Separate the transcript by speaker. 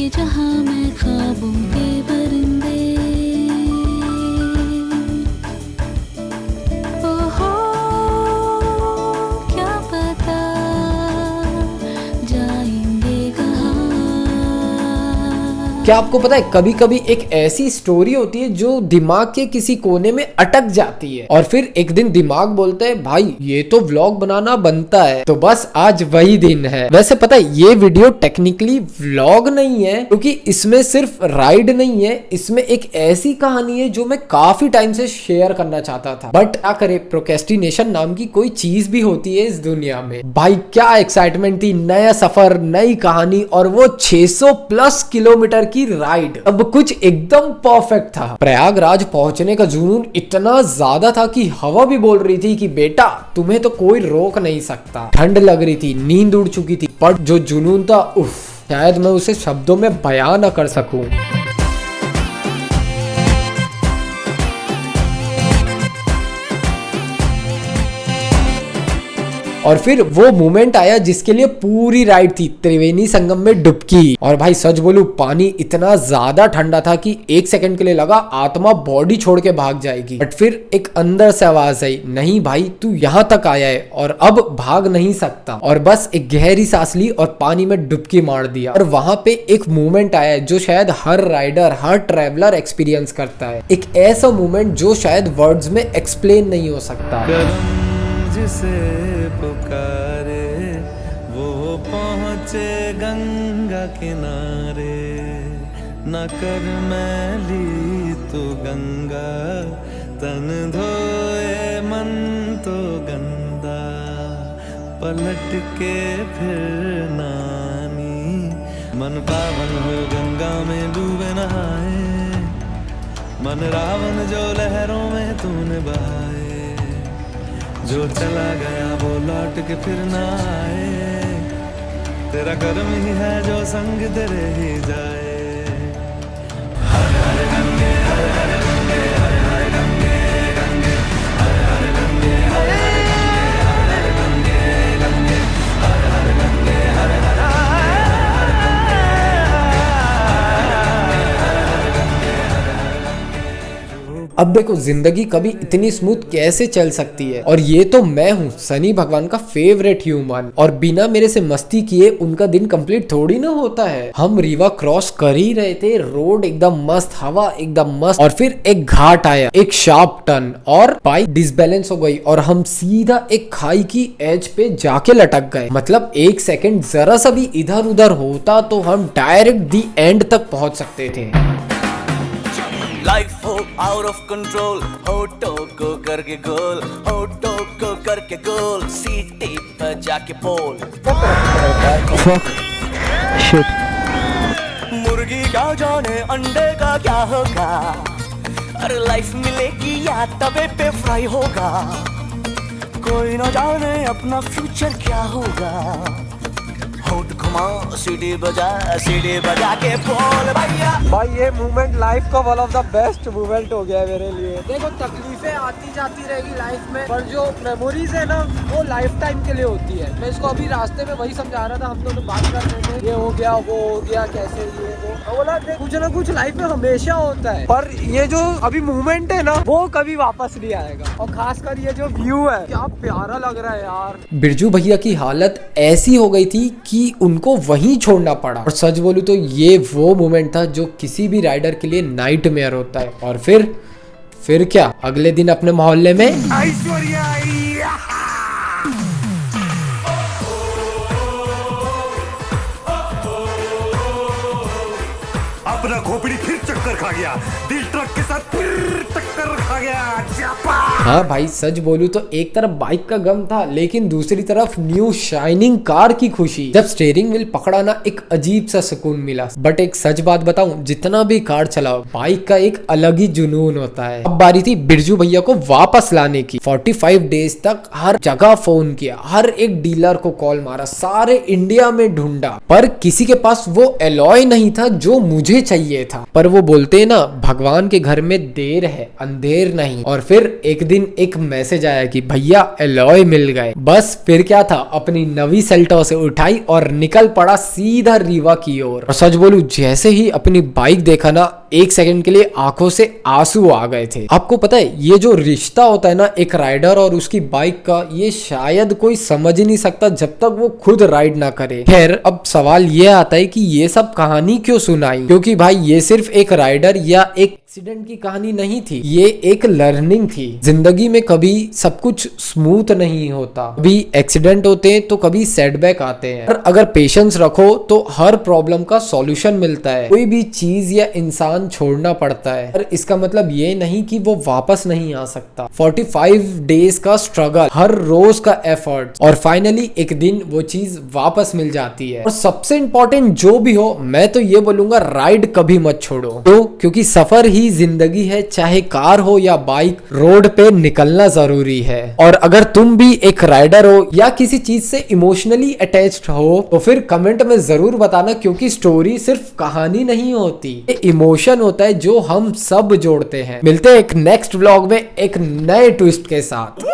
Speaker 1: के जहां मैं ख्वाबों के परिंदे। ओहो क्या पता जाएंगे कहाँ।
Speaker 2: क्या आपको पता है कभी कभी एक ऐसी स्टोरी होती है जो दिमाग के किसी कोने में अटक जाती है और फिर एक दिन दिमाग बोलता है भाई ये तो व्लॉग बनाना बनता है। तो बस आज वही दिन है। वैसे पता है ये वीडियो टेक्निकली व्लॉग नहीं है क्योंकि इसमें सिर्फ राइड नहीं है, इसमें एक ऐसी कहानी है जो मैं काफी टाइम से शेयर करना चाहता था, बट क्या करे प्रोक्रेस्टिनेशन नाम की कोई चीज भी होती है इस दुनिया में। भाई क्या एक्साइटमेंट थी, नया सफर, नई कहानी और वो 600 प्लस किलोमीटर की राइड। अब कुछ एकदम परफेक्ट था। प्रयागराज पहुंचने का जुनून इतना ज्यादा था कि हवा भी बोल रही थी कि बेटा तुम्हें तो कोई रोक नहीं सकता। ठंड लग रही थी, नींद उड़ चुकी थी, पर जो जुनून था उफ, शायद मैं उसे शब्दों में बयां न कर सकूं। और फिर वो मोमेंट आया जिसके लिए पूरी राइड थी, त्रिवेणी संगम में डुबकी। और भाई सच बोलूं पानी इतना ज्यादा ठंडा था कि एक सेकंड के लिए लगा आत्मा बॉडी छोड़ के भाग जाएगी। बट फिर एक अंदर से आवाज आई, नहीं भाई तू यहाँ तक आया है और अब भाग नहीं सकता। और बस एक गहरी सांस ली और पानी में डुबकी मार दिया। और वहां पे एक मोमेंट आया जो शायद हर राइडर, हर ट्रेवलर एक्सपीरियंस करता है। एक ऐसा मोमेंट जो शायद वर्ड्स में एक्सप्लेन नहीं हो सकता।
Speaker 3: जिसे पुकारे वो पहुँचे गंगा किनारे, न कर मैली तो गंगा, तन धोए मन तो गंदा, पलट के फिर नानी, मन पावन हो गंगा में डूबे नहाए, मन रावण जो लहरों में तूने बहाए, जो चला गया वो लौट के फिर ना आए, तेरा कर्म ही है जो संग तेरे ही जाए। हर हर गंगे, हर हर गंगे, हर हर गंगे, गंगे, हर हर गंगे, हर हर गंगे, हर हर गंगे, गंगे, हर हर गंगे, हर हर
Speaker 2: अब देखो जिंदगी कभी इतनी स्मूथ कैसे चल सकती है। और ये तो मैं हूँ सनी भगवान का फेवरेट ह्यूमन, और बिना मेरे से मस्ती किए उनका दिन कंप्लीट थोड़ी ना होता है। हम रीवा क्रॉस कर ही रहे थे, रोड एकदम मस्त, हवा एकदम मस्त, और फिर एक घाट आया, एक शार्प टर्न, और बाइक डिसबैलेंस हो गई और हम सीधा एक खाई की एज पे जाके लटक गए। मतलब एक सेकंड जरा सा भी इधर उधर होता तो हम डायरेक्ट दी एंड तक पहुंच सकते थे।
Speaker 4: लाइफ हो आउट ऑफ कंट्रोल, होठों को करके गोल, होठों को करके गोल, सीटी पर जाके पोल।
Speaker 5: Fuck. Shit.
Speaker 4: मुर्गी क्या जाने अंडे का क्या होगा, अरे लाइफ मिलेगी या तवे पे फ्राई होगा, कोई ना जाने अपना फ्यूचर क्या होगा। होठ घुमा सीढ़ी बजा के बोल भैया।
Speaker 2: भाई ये मूवमेंट लाइफ का one of the best movement हो गया है मेरे लिए। देखो तकलीफें आती जाती रहेगी लाइफ में, पर जो मेमोरीज है ना वो लाइफ टाइम के लिए होती है। मैं इसको अभी रास्ते में वही समझा रहा था, हम दोनों बात कर रहे थे, ये हो गया वो हो गया, कैसे ये वो बोला, कुछ ना कुछ लाइफ में हमेशा होता है, पर ये जो अभी मूवमेंट है ना वो कभी वापस नहीं आएगा। और खासकर ये जो व्यू है क्या प्यारा लग रहा है यार। बिरजू भैया की हालत ऐसी हो गई थी कि उनको वहीं छोड़ना पड़ा। और सच बोलूं तो ये वो मोमेंट था जो किसी भी राइडर के लिए नाइटमेयर होता है। और फिर क्या, अगले दिन अपने मोहल्ले में
Speaker 3: ऐश्वर्या अपना खोपड़ी फिर चक्कर खा गया, दिल ट्रक के साथ फिर टक्कर खा गया।
Speaker 2: हाँ भाई सच बोलूं तो एक तरफ बाइक का गम था, लेकिन दूसरी तरफ न्यू शाइनिंग कार की खुशी। जब स्टीयरिंग व्हील पकड़ा ना एक अजीब सा सुकून मिला। बट एक सच बात बताऊं, जितना भी कार चलाओ बाइक का एक अलग ही जुनून होता है। अब बारी थी बिरजू भैया को वापस लाने की। 45 डेज तक हर जगह फोन किया, हर एक डीलर को कॉल मारा, सारे इंडिया में ढूंढा, पर किसी के पास वो एलॉय नहीं था जो मुझे चाहिए था। पर वो बोलते हैं ना, भगवान के घर में देर है अंधेर नहीं। और फिर फिर एक दिन एक मैसेज आया कि भैया एलॉय मिल गए। बस फिर क्या था, अपनी नवी सेल्टो से उठाई और निकल पड़ा सीधा रीवा की ओर। और सच बोलूं, जैसे ही अपनी बाइक देखा ना, एक सेकंड के लिए आंखों से आंसू आ गए थे। आपको पता है, ये जो रिश्ता होता है ना एक राइडर और उसकी बाइक का, ये शायद कोई समझ ही नहीं सकता जब तक वो खुद राइड ना करे। खैर, अब सवाल ये आता है कि ये सब कहानी क्यों सुनाई, क्योंकि भाई ये सिर्फ एक राइडर या एक एक्सीडेंट की कहानी नहीं थी, ये एक लर्निंग थी। जिंदगी में कभी सब कुछ स्मूथ नहीं होता, कभी एक्सीडेंट होते हैं तो कभी सेटबैक आते हैं, और अगर पेशेंस रखो तो हर प्रॉब्लम का सॉल्यूशन मिलता है। कोई भी चीज या इंसान छोड़ना पड़ता है, पर इसका मतलब ये नहीं कि वो वापस नहीं आ सकता। 45 डेज का स्ट्रगल, हर रोज का एफर्ट, और फाइनली एक दिन वो चीज वापस मिल जाती है। और सबसे इंपॉर्टेंट जो भी हो, मैं तो ये बोलूंगा, राइड कभी मत छोड़ो। तो क्योंकि सफर ही जिंदगी है, चाहे कार हो या बाइक, रोड पे निकलना जरूरी है। और अगर तुम भी एक राइडर हो या किसी चीज से इमोशनली अटैच्ड हो तो फिर कमेंट में जरूर बताना, क्योंकि स्टोरी सिर्फ कहानी नहीं होती, ये इमोशन होता है जो हम सब जोड़ते हैं। मिलते हैं एक नेक्स्ट व्लॉग में एक नए ट्विस्ट के साथ।